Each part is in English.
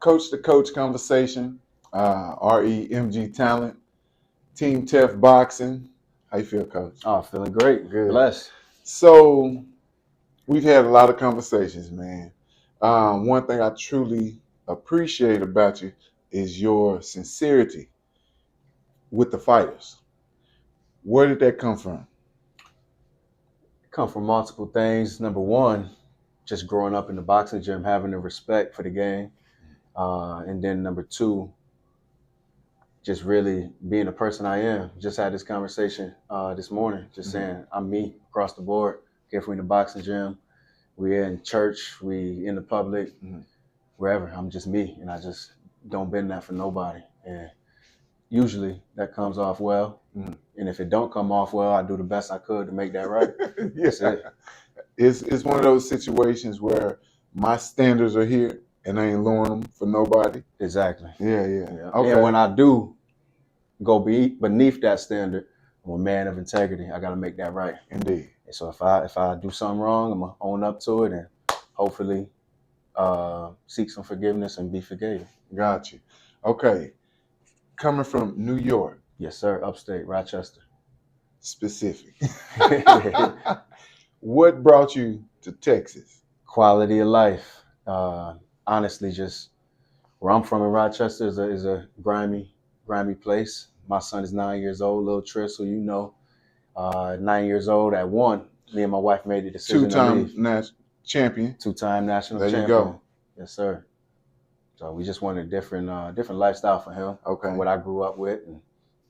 Coach to Coach conversation, REMG Talent, Team Tef Boxing. How you feel, Coach? Oh, feeling great. Good. Blessed. So we've had a lot of conversations, man. One thing I truly appreciate about you is your sincerity with the fighters. Where did that come from? Come from multiple things. Number one, just growing up in the boxing gym, having the respect for the game. And then number two, just really being the person I am. Just had this conversation this morning, just saying I'm me across the board. If we're in the boxing gym, we're in church, we in the public, wherever. I'm just me, and I just don't bend that for nobody. And usually that comes off well. And if it don't come off well, I do the best I could to make that right. That's it. It's one of those situations where my standards are here and I ain't lowering them for nobody. Exactly. Yeah. Okay. And when I do go beneath that standard, I'm a man of integrity. I got to make that right. Indeed. And so if I do something wrong, I'm going to own up to it and hopefully seek some forgiveness and be forgiven. Got you. Okay. Coming from New York. Yes, sir. Upstate, Rochester. Specific. What brought you to Texas? Quality of life. Honestly, just where I'm from in Rochester is a grimy place. My son is 9 years old, little Tris, who you know. 9 years old at 1. Me and my wife made the decision to leave. Two-time champion. Two-time national champion. There you go. Yes, sir. So we just wanted a different lifestyle for him. Okay. From what I grew up with, and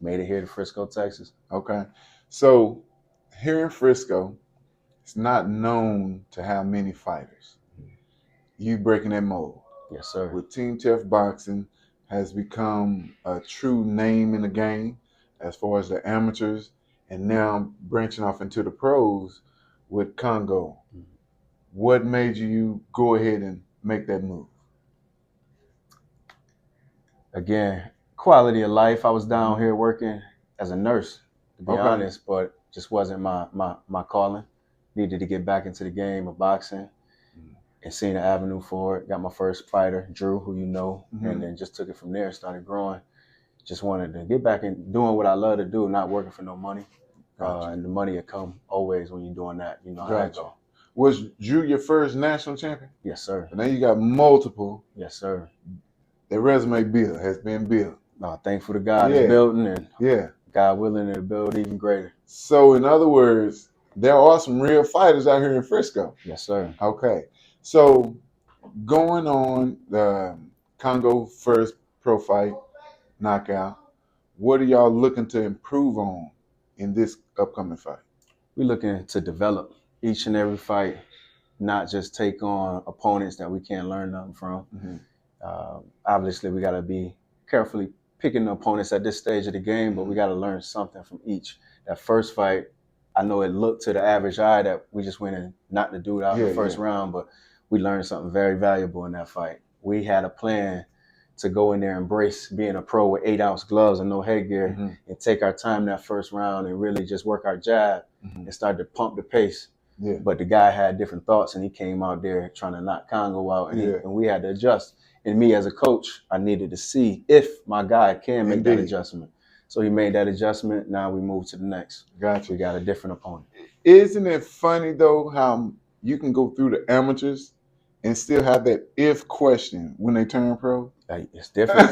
made it here to Frisco, Texas. Okay. So here in Frisco, it's not known to have many fighters. You breaking that mold. Yes, sir. With Team Tef Boxing has become a true name in the game as far as the amateurs, and now branching off into the pros with Congo. What made you go ahead and make that move? Again, quality of life. I was down here working as a nurse, to be honest, but just wasn't my calling. Needed to get back into the game of boxing and seeing an avenue for it. Got my first fighter, Drew, who you know, and then just took it from there, started growing. Just wanted to get back in doing what I love to do, not working for no money. And the money will come always when you're doing that. You know how that go. Was Drew your first national champion? Yes, sir. And then you got multiple. Yes, sir. The resume has been built. Thankful to God is building, and yeah, God willing to build even greater. So in other words, there are some real fighters out here in Frisco. Yes, sir. Okay. So going on the Congo first pro fight, knockout, what are y'all looking to improve on in this upcoming fight? We're looking to develop each and every fight, not just take on opponents that we can't learn nothing from. Obviously, we got to be carefully picking the opponents at this stage of the game, but we got to learn something from each. That first fight, I know it looked to the average eye that we just went and knocked the dude out in the first round, but we learned something very valuable in that fight. We had a plan to go in there and embrace being a pro with 8-ounce gloves and no headgear and take our time that first round and really just work our jab and start to pump the pace. Yeah. But the guy had different thoughts, and he came out there trying to knock Congo out, and we had to adjust. And me as a coach, I needed to see if my guy can make that adjustment. So he made that adjustment. Now we move to the next. Gotcha. We got a different opponent. Isn't it funny, though, how you can go through the amateurs and still have that if question when they turn pro? It's different.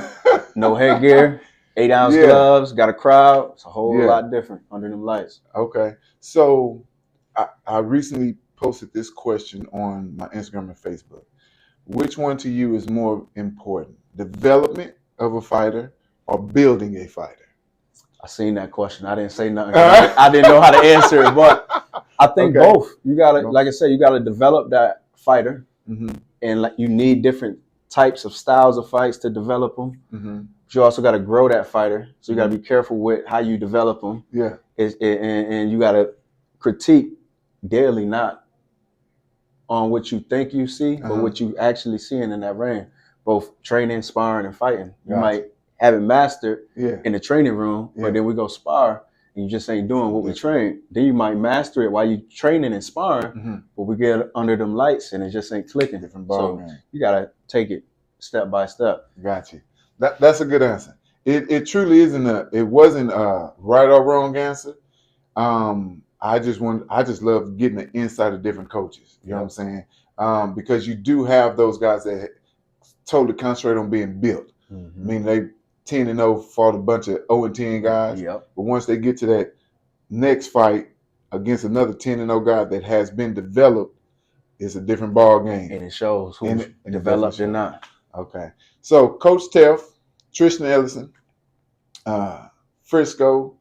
No headgear, 8-ounce gloves, got a crowd. It's a whole lot different under them lights. Okay. So I recently posted this question on my Instagram and Facebook. Which one to you is more important, development of a fighter or building a fighter? I seen that question. I didn't say nothing. I didn't know how to answer it, but I think both. You gotta, like I said, you gotta develop that fighter, and like you need different types of styles of fights to develop them. But you also gotta grow that fighter, so you gotta be careful with how you develop them. Yeah, and you gotta critique daily, not on what you think you see, but what you actually seeing in that ring, both training, sparring, and fighting. You might have it mastered in the training room, but then we go spar, and you just ain't doing what we train. Then you might master it while you training and sparring, but we get under them lights, and it just ain't clicking. Different ball game. You gotta take it step by step. Got you. That's a good answer. It truly isn't it wasn't a right or wrong answer. I just love getting the insight of different coaches. You know what I'm saying? Because you do have those guys that totally concentrate on being built. Mm-hmm. I mean, they 10-0 fought a bunch of 0-10 guys. Yep. But once they get to that next fight against another 10-0 guy that has been developed, it's a different ball game. And it shows who's it developed and not. Okay. So Coach Tef, Tristan Ellison, Frisco,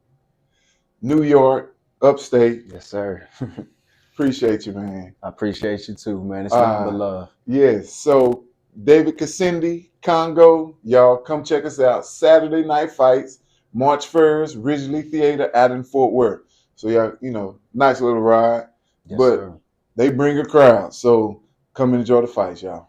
New York, upstate. Yes, sir. Appreciate you, man. I appreciate you too, man. It's nothing but love. Yes. So David Cassindi, Congo, y'all come check us out. Saturday night fights, March 1st, Ridgely Theater out in Fort Worth. So y'all, nice little ride. Yes, but sir. They bring a crowd. So come and enjoy the fights, y'all.